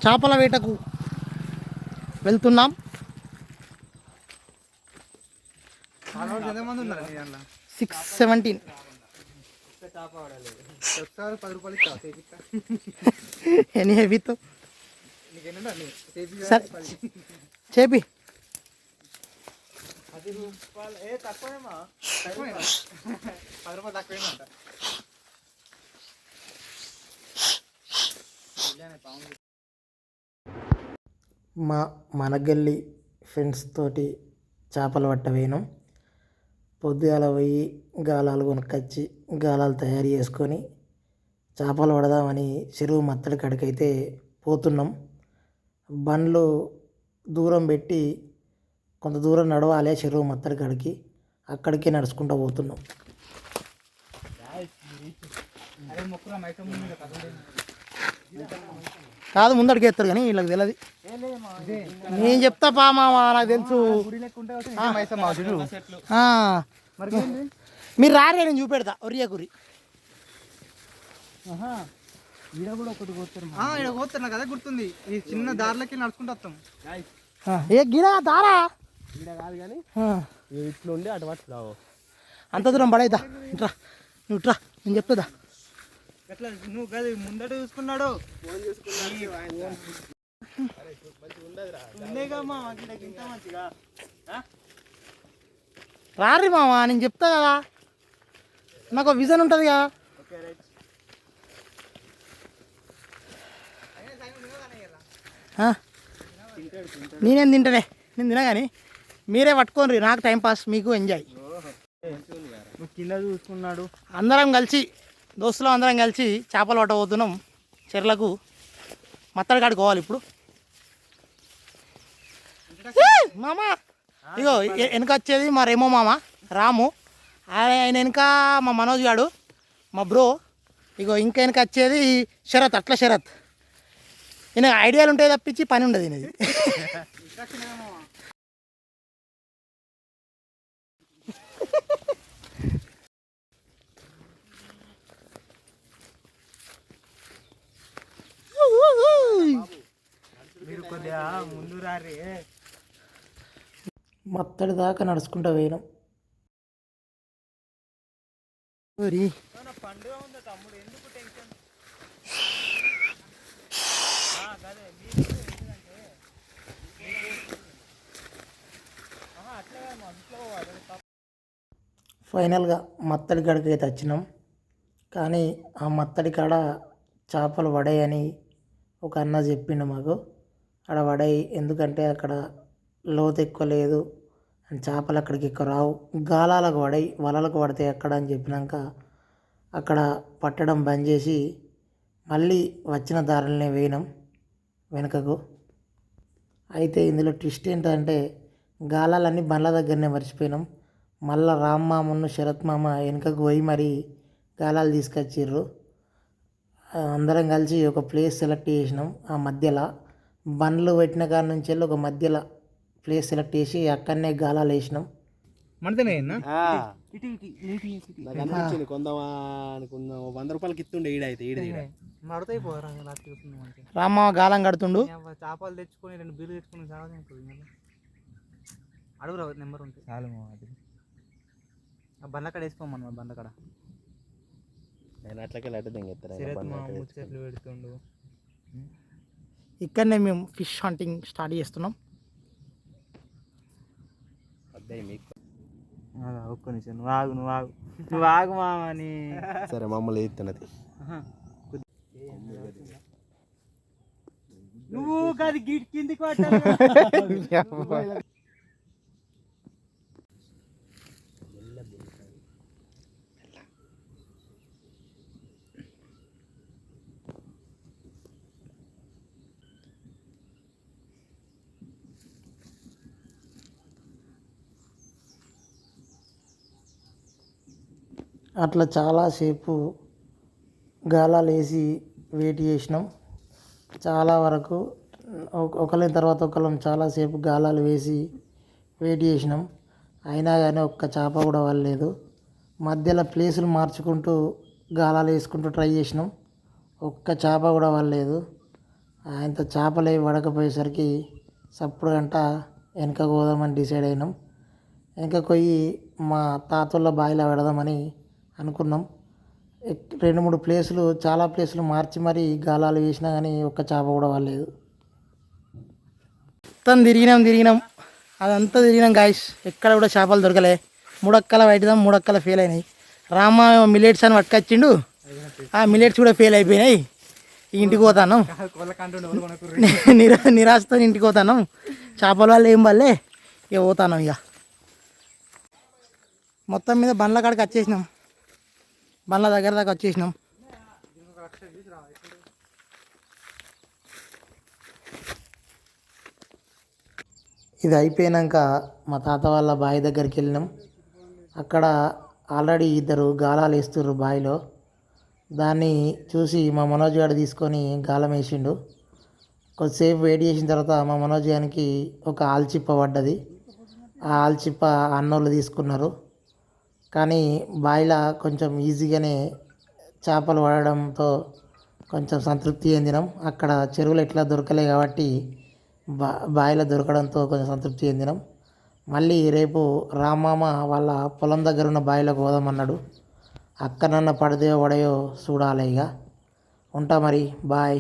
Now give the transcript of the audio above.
చేపల వేటకు వెళ్తున్నాం. 617 ఎనీ హెవీతో సరే చేపి మా మనగల్లి ఫ్రెండ్స్ తోటి చేపలు పట్టవేయను. పొద్దుగాల పోయి గాలాలు కొనుక్కొచ్చి గాలాలు తయారు చేసుకొని చేపలు పడదామని చెరువు మత్తడి కాడికైతే పోతున్నాం. బండ్లు దూరం పెట్టి కొంత దూరం నడవాలి చెరువు మత్తడి కాడికి, అక్కడికి నడుచుకుంటూ పోతున్నాం. కాదు ముందడికి ఎత్తారు కానీ వీళ్ళకి తెలియదు. నేను చెప్తా పా మామ, నాకు తెలుసు. మీరు రారే, నేను చూపెడతా. ఒరియా కురి ఈడ కూడా ఒకటి కోస్తారు. ఈడ కోస్తారు కదా, గుర్తుంది. ఈ చిన్న దారిలోకి నడుచుకుంటూ వస్తాం. ఏ గిడ దారా ఈడ కాదు కానీ ఇట్లా ఉండి అటు పట్టు అంత దూరం పడైతా. ఇట్రా నువ్వు ఇట్రా, నేను చెప్తుందా. ఎట్లా నువ్వు కదా ముందట చూసుకున్నాడు. రారి మామ, నేను చెప్తా కదా, నాకు విజన్ ఉంటుంది కదా. నేనేం తింటానే, నేను తినా కానీ మీరే పట్టుకోండి, నాకు టైంపాస్, మీకు ఎంజాయ్. కింద చూసుకున్నాడు. అందరం కలిసి దోస్తులు అందరం కలిసి చేపలు పట్టబోతున్నాం. చెర్లకు మత్తడి కాడికి పోవాలి ఇప్పుడు. మామ ఇగో వెనక వచ్చేది మా రేమో మామ రాము, ఆయన వెనక మా మనోజ్ గాడు మా బ్రో. ఇగో ఇంకా వెనక వచ్చేది శరత్, అట్లా శరత్. ఈయన ఐడియాలు ఉంటాయి తప్పించి పని ఉండదు ఈయనది. మీరు కొద్దిగా ముందు రారి. మత్తడి దాకా నడుచుకుంటూ పోయినాం. పండుగ ఉందా తమ్ముడు, ఎందుకు టెన్షన్? ఫైనల్గా మత్తడి కాడికి అయితే వచ్చినాం. కానీ ఆ మత్తడి కాడ చేపలు పడాయని ఒక అన్న చెప్పిండు మాకు. అక్కడ పడాయి, ఎందుకంటే అక్కడ లోతు ఎక్కువ లేదు అండ్ చేపలు అక్కడికి ఎక్కువ రావు, గాలాలకు పడాయి, వలలకు పడతాయి అక్కడ అని చెప్పినాక అక్కడ పట్టడం బంద్ చేసి మళ్ళీ వచ్చిన దారిలోనే వేయినాం వెనుకకు. అయితే ఇందులో ట్విస్ట్ ఏంటంటే గాలాలన్నీ బండ్ల దగ్గరనే మర్చిపోయినాం. మళ్ళీ రామ్మామను శరత్ మామ వెనుకకు పోయి మరి గాలాలు తీసుకొచ్చిర్రు. అందరం కలిసి ఒక ప్లేస్ సెలెక్ట్ చేసినాం. ఆ మధ్యలో బండ్లు పెట్టిన కాడ నుంచి వెళ్ళి ఒక మధ్యలో ప్లేస్ సెలెక్ట్ చేసి అక్కడనే గాలాలు వేసినాం. మనతోనే కొందామా అనుకున్నాం. 100 రూపాయలకి ఇస్తుండే ఈడైతే మడతాయి పోరా. రామ్మ గాలం కడుతుండు. చేపలు తెచ్చుకొని 2 బీర్లు తెచ్చుకొని అడుగురా నెంబర్ ఉంటుంది చాలు. అది ఆ బండ్ల కాడ వేసుకోమన్న, బండ్ల కాడ ముచ్చట్లు పెడుతుండు. ఇక్కడనే మేము ఫిష్ హంటింగ్ స్టార్ట్ చేస్తున్నాం. ఒక్క నిమిషం, నువ్వు ఆగు మామని. సరే మమ్మల్ని ఎత్తున్నది. నువ్వు కాదు కిందికి పట్టాలి. అట్లా చాలాసేపు గాలాలు వేసి వెయిట్ చేసినాం. చాలా వరకు ఒకళ్ళ తర్వాత ఒకళ్ళం చాలాసేపు గాలాలు వేసి వెయిట్ చేసినాం. అయినా కానీ ఒక్క చేప కూడా పడలేదు. మధ్యలో ప్లేసులు మార్చుకుంటూ గాలాలు వేసుకుంటూ ట్రై చేసినాం. ఒక్క చేప కూడా పడలేదు. ఇంత చేపలు ఏవి పడకపోయేసరికి సప్పుడు గంట వెనక పోదామని డిసైడ్ అయినాం. వెనక పోయి మా తాతోళ్ళ బావిలో పెడదామని అనుకున్నాం. 2-3 ప్లేసులు చాలా ప్లేసులు మార్చి మరీ గాలాలు వేసినా కానీ ఒక్క చేప కూడా పడలేదు. మొత్తం తిరిగినాం అదంతా తిరిగినాం గాయస్. ఎక్కడ కూడా చేపలు దొరకలే. 3 అక్కల పట్టిదాం, 3 అక్కల ఫెయిల్ అయినాయి. రామ మిలెట్స్ అని పట్టుకొచ్చిండు. ఆ మిలెట్స్ కూడా ఫెయిల్ అయిపోయినాయి. ఇంటికి పోతాను. నిరాశతో ఇంటికి పోతాను. చేపల వల్ల ఏం వల్లే ఇక పోతాను. ఇక మొత్తం మీద బండ్ల కాడికి వచ్చేసినాం. బండ్ల దగ్గర దాకా వచ్చేసినాం. ఇది అయిపోయాక మా తాత వాళ్ళ బావి దగ్గరికి వెళ్ళినాం. అక్కడ ఆల్రెడీ 2 గాలాలు వేస్తుర్రు బావిలో. దాన్ని చూసి మా మనోజ్ గారు తీసుకొని గాలం వేసిండు. కొద్దిసేపు వెయిట్ చేసిన తర్వాత మా మనోజ్ గారికి ఒక ఆల్చిప్ప పడ్డది. ఆ ఆల్చిప్ప అన్నోళ్ళు తీసుకున్నారు. కానీ బావిలో కొంచెం ఈజీగానే చేపలు పడడంతో కొంచెం సంతృప్తి చెందినాం. అక్కడ చెరువులు ఎట్లా దొరకలే కాబట్టి బావిలో దొరకడంతో కొంచెం సంతృప్తి చెందినాం. మళ్ళీ రేపు రామామ వాళ్ళ పొలం దగ్గర ఉన్న బావిలోకి పోదామన్నాడు. అక్కడన్నా పడతాయో పడయో చూడాలి. ఇక ఉంటా మరి, బాయ్.